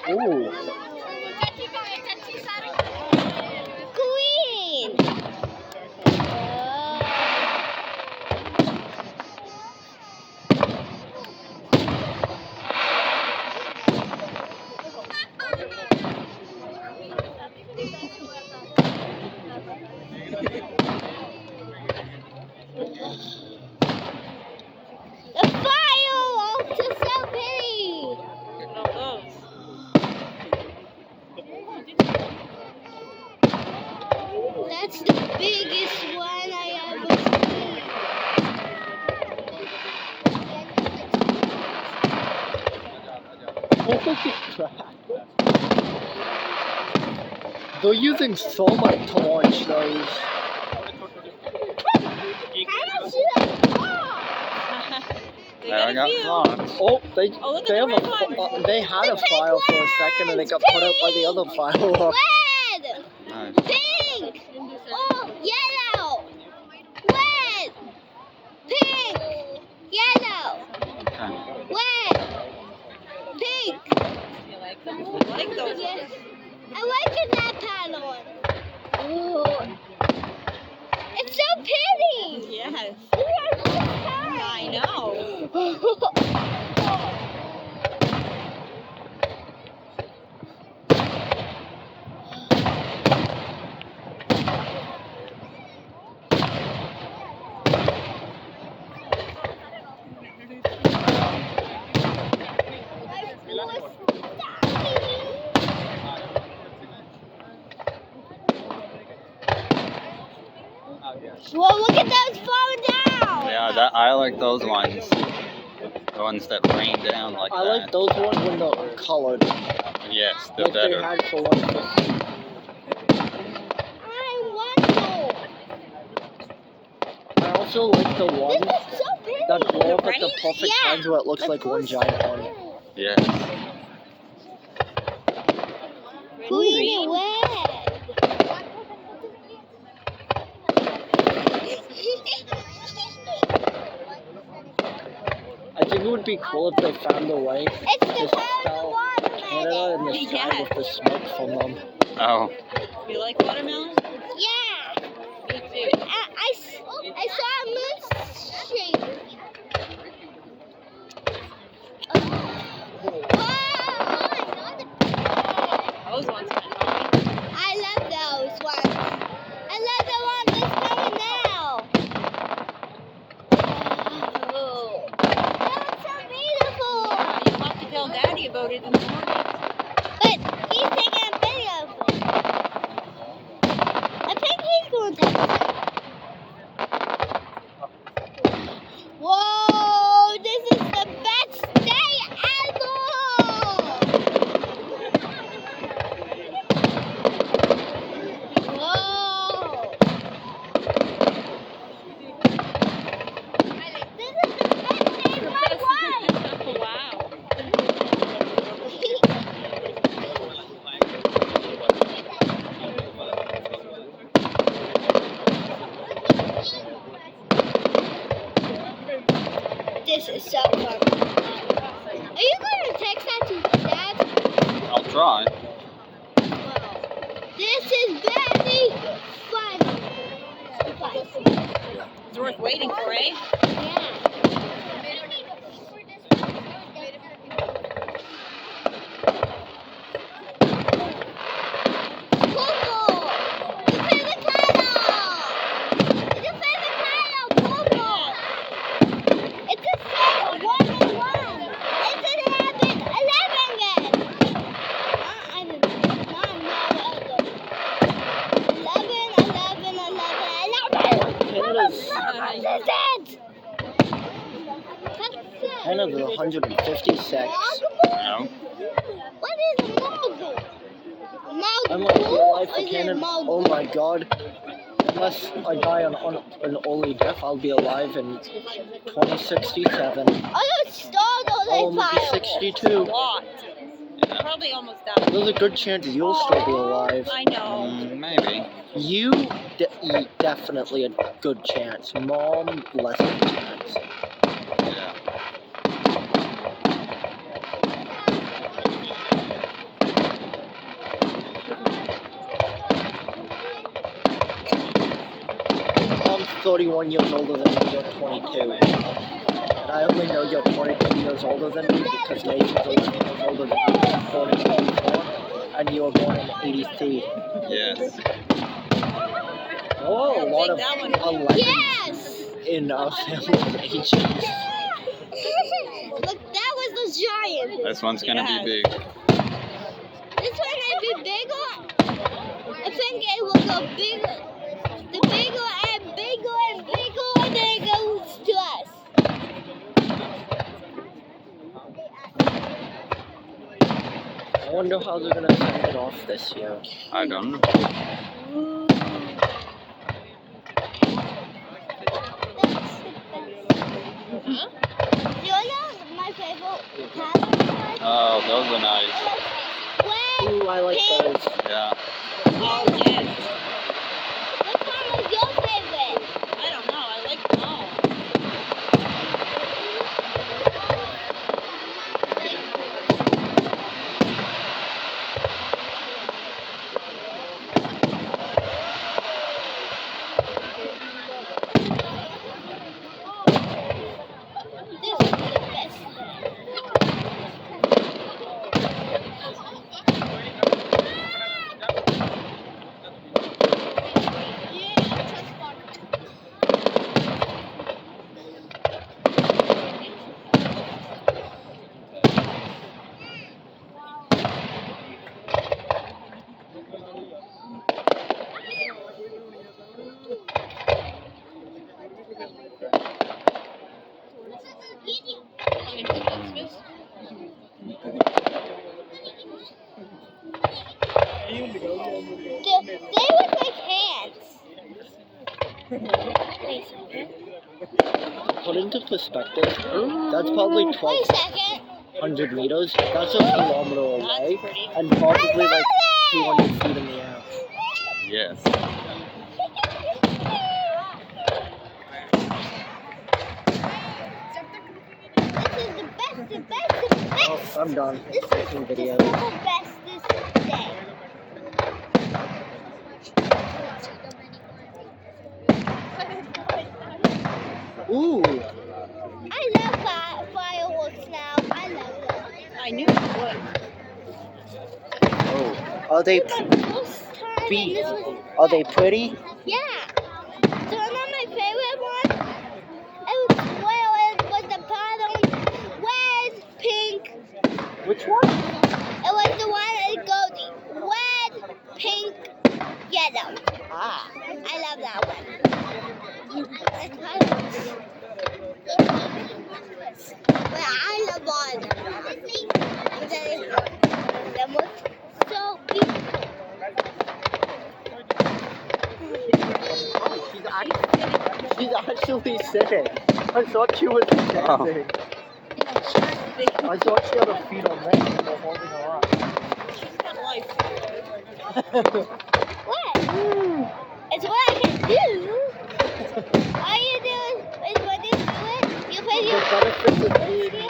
Ooh. Queen. The fire of the so pretty. That's the biggest one I ever seen. Holy crap. They're using so much to launch those. How should I There I got frogs. Oh, they look at they the have red one. they had The a pink file for a second and it got put out by the other file. Red! Nice. Pink! Oh, yellow! Red! Pink! Yellow! Okay. Red! Pink! I like those. Yes. I like that pattern. Oh. It's so pretty! Yes. Look at this pattern. I know. Well, look at those falling down! Yeah, I like those ones. The ones that rain down like I that. like those ones when they're colored. Yes, they're Like they better. had for 150. I want I also like the those. ones This is so pretty! that blow up at the Right? perfect Yeah. times where it looks like one giant one. Yes. Green and red. I think it would be cool if they found a way It's to the power spell of the Canada in watermelon. the sky Yeah. with the smoke from them. Oh, You like watermelon? Yeah. Me too. I saw a moon shape. Those ones are annoying. I love those ones. I love the one that's coming now. Oh, that's so beautiful. You'll have to tell Daddy about it in the morning. But he's taking a video of it. I think he's going to take it. Whoa, this is the best day ever! Whoa! This is the best day of my life! Wow. This is so fun. Are you going to text that to Dad? I'll try. This is very fun. It's worth waiting for, eh? Yeah. Coco! You play the color! You play the color, Coco! It's a set 1 and 1. It's 11 again. I didn't. No. 11. Canada's, That's it! Canada's 156. No. What is mogul? I'm gonna be alive for Is it Canada. mogul? Oh my god. Unless I die on an early death, I'll be alive in 2067. I don't start all I'll this be fire. 62. A lot. Probably almost done. There's a good chance you'll still be alive. I know. Maybe. You definitely a good chance. Mom, less of a chance. Yeah. 31 years older than me, you're 22. And I only know you're 22 years older than me because Nathan's 11 years older than me. I'm born in 84, and you were born in 83. Yes. Oh, a lot of That one. 11 Yes! in our family ages. Look, that was the giant. This one's gonna Yes. be big. This one might be bigger. I think it will go bigger. The bigger and bigger and bigger, and then it goes to us. I wonder how they're gonna send it off this year. I don't know. Huh? You know my favorite color? Oh, those are nice. Red, Ooh, I like pink, those. Yeah. Oh, yes. Which one was your favorite? I don't know. I like them all. This is the best. They look like hands. Put into perspective, that's probably Wait a 1,200 second. meters. That's a kilometer away, That's pretty. and probably like 200 feet in the air. Yes. This is the best, the best, the best. Oh, I'm done This is taking the videos. best this day. Ooh, I love fireworks now. I love them. I knew you would. oh, are they This was the first time and Beef. this was are they pretty? yeah. So not my favorite one. It was well, it was the bottom red, pink. Which one? It was the one that goes red, pink, yellow. Ah, I love that one. But I love all of them. They look so beautiful. she's actually sitting. I thought she was standing. I thought she had her feet on legs and they're holding her up. She's got life. What? It's what I can do. All you do is when you do it, you put The your benefits of being